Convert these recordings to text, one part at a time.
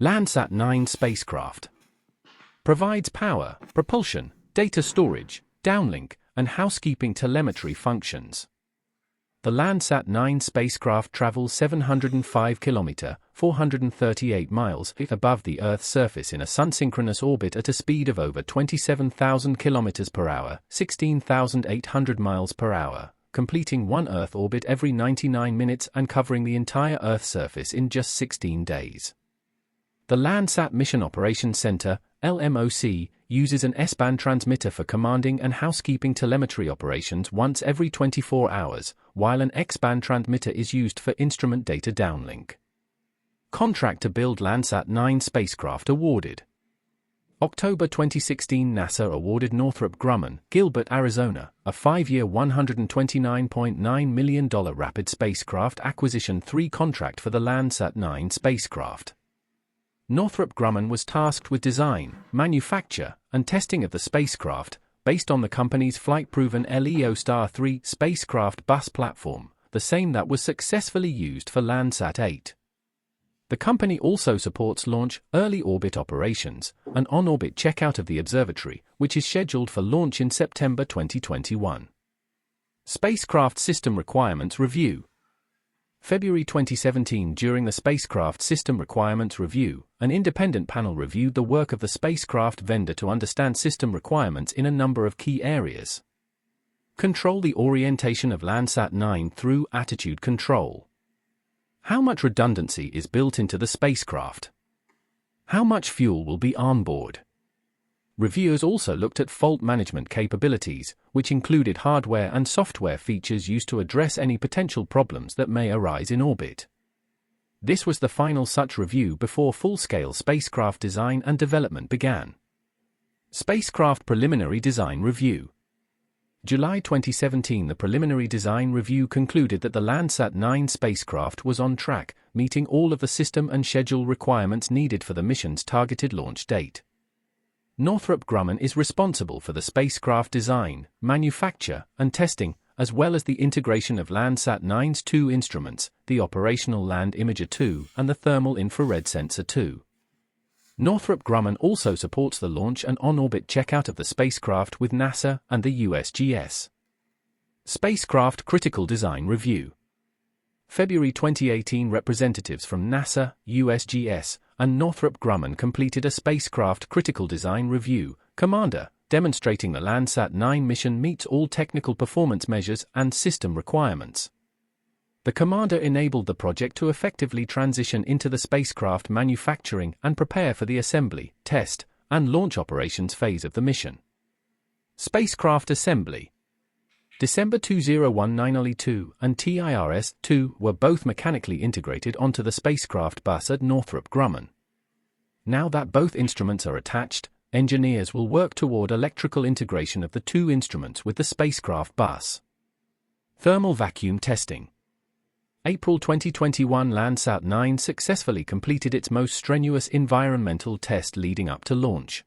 Landsat 9 spacecraft provides power, propulsion, data storage, downlink, and housekeeping telemetry functions. The Landsat 9 spacecraft travels 705 km (438 miles) above the Earth's surface in a sun-synchronous orbit at a speed of over 27,000 km per hour, 16,800 miles per hour, completing one Earth orbit every 99 minutes and covering the entire Earth's surface in just 16 days. The Landsat Mission Operations Center, LMOC, uses an S-band transmitter for commanding and housekeeping telemetry operations once every 24 hours, while an X-band transmitter is used for instrument data downlink. Contract to build Landsat 9 spacecraft awarded. October 2016, NASA awarded Northrop Grumman, Gilbert, Arizona, a 5-year $129.9 million Rapid Spacecraft Acquisition 3 contract for the Landsat 9 spacecraft. Northrop Grumman was tasked with design, manufacture, and testing of the spacecraft, based on the company's flight-proven LEO Star 3 spacecraft bus platform, the same that was successfully used for Landsat 8. The company also supports launch, early orbit operations, and on-orbit checkout of the observatory, which is scheduled for launch in September 2021. Spacecraft System Requirements Review. February 2017. During the Spacecraft System Requirements Review, an independent panel reviewed the work of the spacecraft vendor to understand system requirements in a number of key areas. Control the orientation of Landsat 9 through attitude control. How much redundancy is built into the spacecraft? How much fuel will be on board? Reviewers also looked at fault management capabilities, which included hardware and software features used to address any potential problems that may arise in orbit. This was the final such review before full-scale spacecraft design and development began. Spacecraft Preliminary Design Review. July 2017. The preliminary design review concluded that the Landsat 9 spacecraft was on track, meeting all of the system and schedule requirements needed for the mission's targeted launch date. Northrop Grumman is responsible for the spacecraft design, manufacture, and testing, as well as the integration of Landsat 9's 2 instruments, the Operational Land Imager 2 and the Thermal Infrared Sensor 2. Northrop Grumman also supports the launch and on-orbit checkout of the spacecraft with NASA and the USGS. Spacecraft Critical Design Review. February 2018. Representatives from NASA, USGS, and Northrop Grumman completed a spacecraft critical design review, Commander, demonstrating the Landsat 9 mission meets all technical performance measures and system requirements. The Commander enabled the project to effectively transition into the spacecraft manufacturing and prepare for the assembly, test, and launch operations phase of the mission. Spacecraft Assembly. December 2019. OLE-2 and TIRS-2 were both mechanically integrated onto the spacecraft bus at Northrop Grumman. Now that both instruments are attached, engineers will work toward electrical integration of the 2 instruments with the spacecraft bus. Thermal vacuum testing. April 2021. Landsat 9 successfully completed its most strenuous environmental test leading up to launch.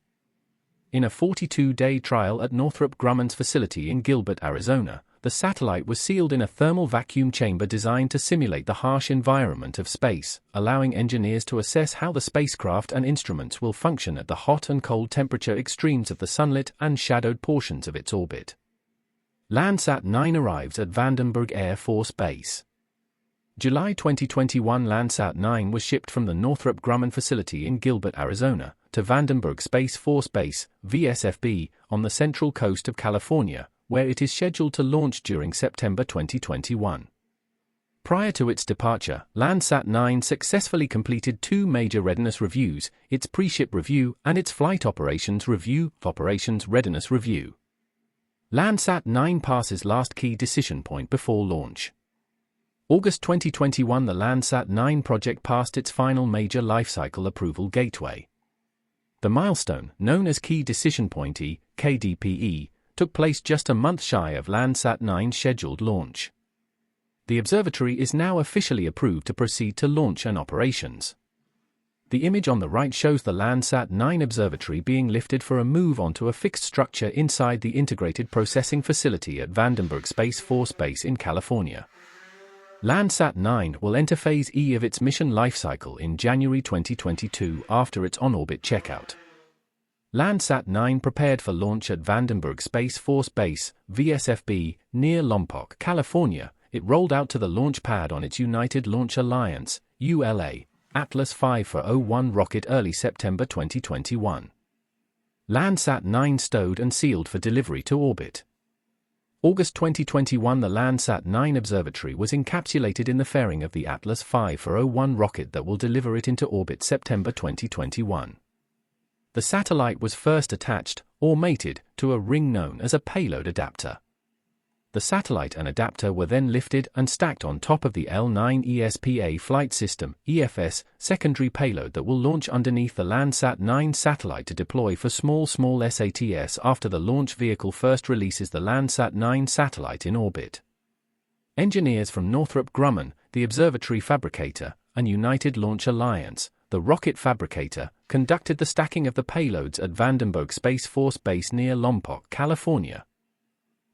In a 42-day trial at Northrop Grumman's facility in Gilbert, Arizona, the satellite was sealed in a thermal vacuum chamber designed to simulate the harsh environment of space, allowing engineers to assess how the spacecraft and instruments will function at the hot and cold temperature extremes of the sunlit and shadowed portions of its orbit. Landsat 9 arrives at Vandenberg Air Force Base. July 2021. Landsat 9 was shipped from the Northrop Grumman facility in Gilbert, Arizona, to Vandenberg Space Force Base, VSFB, on the central coast of California, where it is scheduled to launch during September 2021. Prior to its departure, Landsat 9 successfully completed 2 major readiness reviews, its pre-ship review and its flight operations review, operations readiness review. Landsat 9 passes last key decision point before launch. August 2021. The Landsat 9 project passed its final major lifecycle approval gateway. The milestone, known as Key Decision Point E, KDPE, took place just a month shy of Landsat 9's scheduled launch. The observatory is now officially approved to proceed to launch and operations. The image on the right shows the Landsat 9 observatory being lifted for a move onto a fixed structure inside the Integrated Processing Facility at Vandenberg Space Force Base in California. Landsat 9 will enter Phase E of its mission lifecycle in January 2022 after its on-orbit checkout. Landsat 9 prepared for launch at Vandenberg Space Force Base, VSFB, near Lompoc, California. It rolled out to the launch pad on its United Launch Alliance, ULA, Atlas V for 01 rocket early September 2021. Landsat 9 stowed and sealed for delivery to orbit. August 2021, the Landsat 9 observatory was encapsulated in the fairing of the Atlas V for 01 rocket that will deliver it into orbit September 2021. The satellite was first attached, or mated, to a ring known as a payload adapter. The satellite and adapter were then lifted and stacked on top of the L9 ESPA flight system, EFS, secondary payload that will launch underneath the Landsat 9 satellite to deploy for small SATS after the launch vehicle first releases the Landsat 9 satellite in orbit. Engineers from Northrop Grumman, the observatory fabricator, and United Launch Alliance, the rocket fabricator, conducted the stacking of the payloads at Vandenberg Space Force Base near Lompoc, California.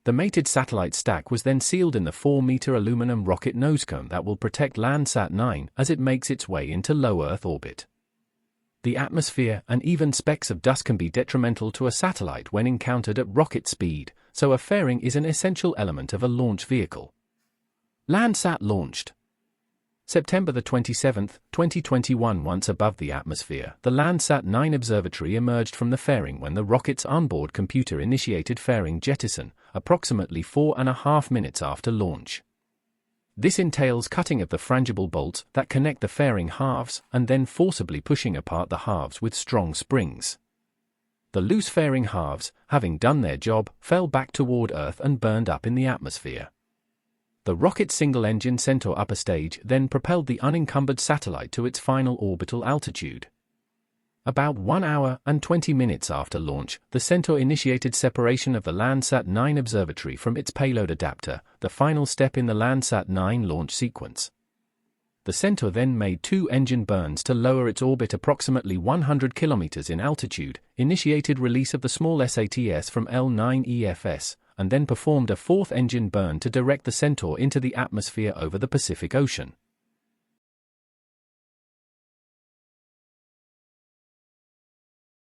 The mated satellite stack was then sealed in the 4-meter aluminum rocket nosecone that will protect Landsat 9 as it makes its way into low Earth orbit. The atmosphere and even specks of dust can be detrimental to a satellite when encountered at rocket speed, so a fairing is an essential element of a launch vehicle. Landsat launched September 27, 2021. Once above the atmosphere, the Landsat 9 observatory emerged from the fairing when the rocket's onboard computer initiated fairing jettison, approximately 4.5 minutes after launch. This entails cutting of the frangible bolts that connect the fairing halves and then forcibly pushing apart the halves with strong springs. The loose fairing halves, having done their job, fell back toward Earth and burned up in the atmosphere. The rocket's single-engine Centaur upper stage then propelled the unencumbered satellite to its final orbital altitude. About 1 hour and 20 minutes after launch, the Centaur initiated separation of the Landsat 9 observatory from its payload adapter, the final step in the Landsat 9 launch sequence. The Centaur then made 2 engine burns to lower its orbit approximately 100 kilometers in altitude, initiated release of the small SATS from L9 EFS, and then performed a 4th engine burn to direct the Centaur into the atmosphere over the Pacific Ocean.